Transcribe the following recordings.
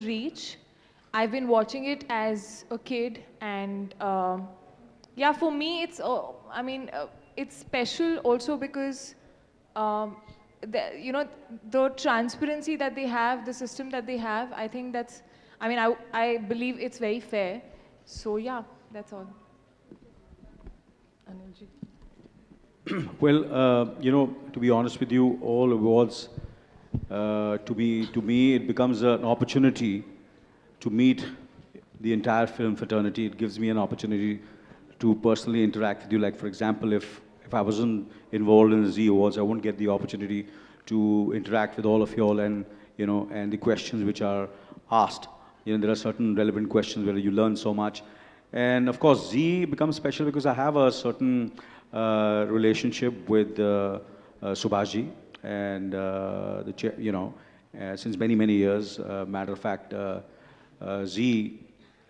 reach. I've been watching it as a kid, and yeah, for me, it's special also because the transparency that they have, the system that they have. I think I believe it's very fair. So yeah, that's all. Anilji. Well, to be honest with you, all awards, to me, it becomes an opportunity to meet the entire film fraternity. It gives me an opportunity to personally interact with you. Like, for example, if I wasn't involved in the Z Awards, I wouldn't get the opportunity to interact with all of you all and, and the questions which are asked. There are certain relevant questions where you learn so much. And of course, Z becomes special because I have a certain relationship with Subhaji and since many, many years. Matter of fact, Z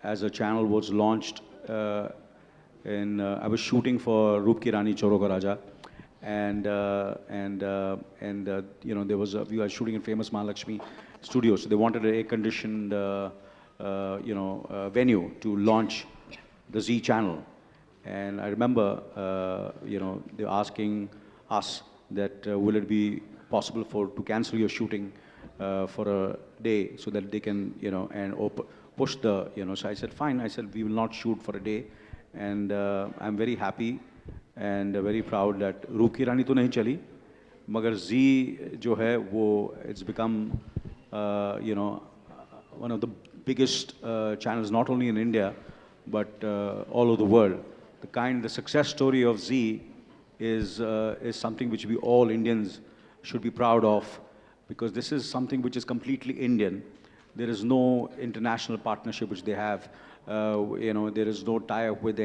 as a channel was launched I was shooting for Roop Ki Rani Choro Ka Raja, we were shooting in famous Mahalakshmi studio, so they wanted an air-conditioned venue to launch the Z channel. And I remember, they were asking us that will it be possible to cancel your shooting for a day so that they can, push the, so I said, fine. I said, we will not shoot for a day. And I'm very happy and very proud that Roop Ki Rani to nahi chali, magar Z jo hai, it's become, one of the biggest channels, not only in India, but all over the world. The success story of Z is something which we all Indians should be proud of, because this is something which is completely Indian. There is no international partnership which they have. There is no tie-up with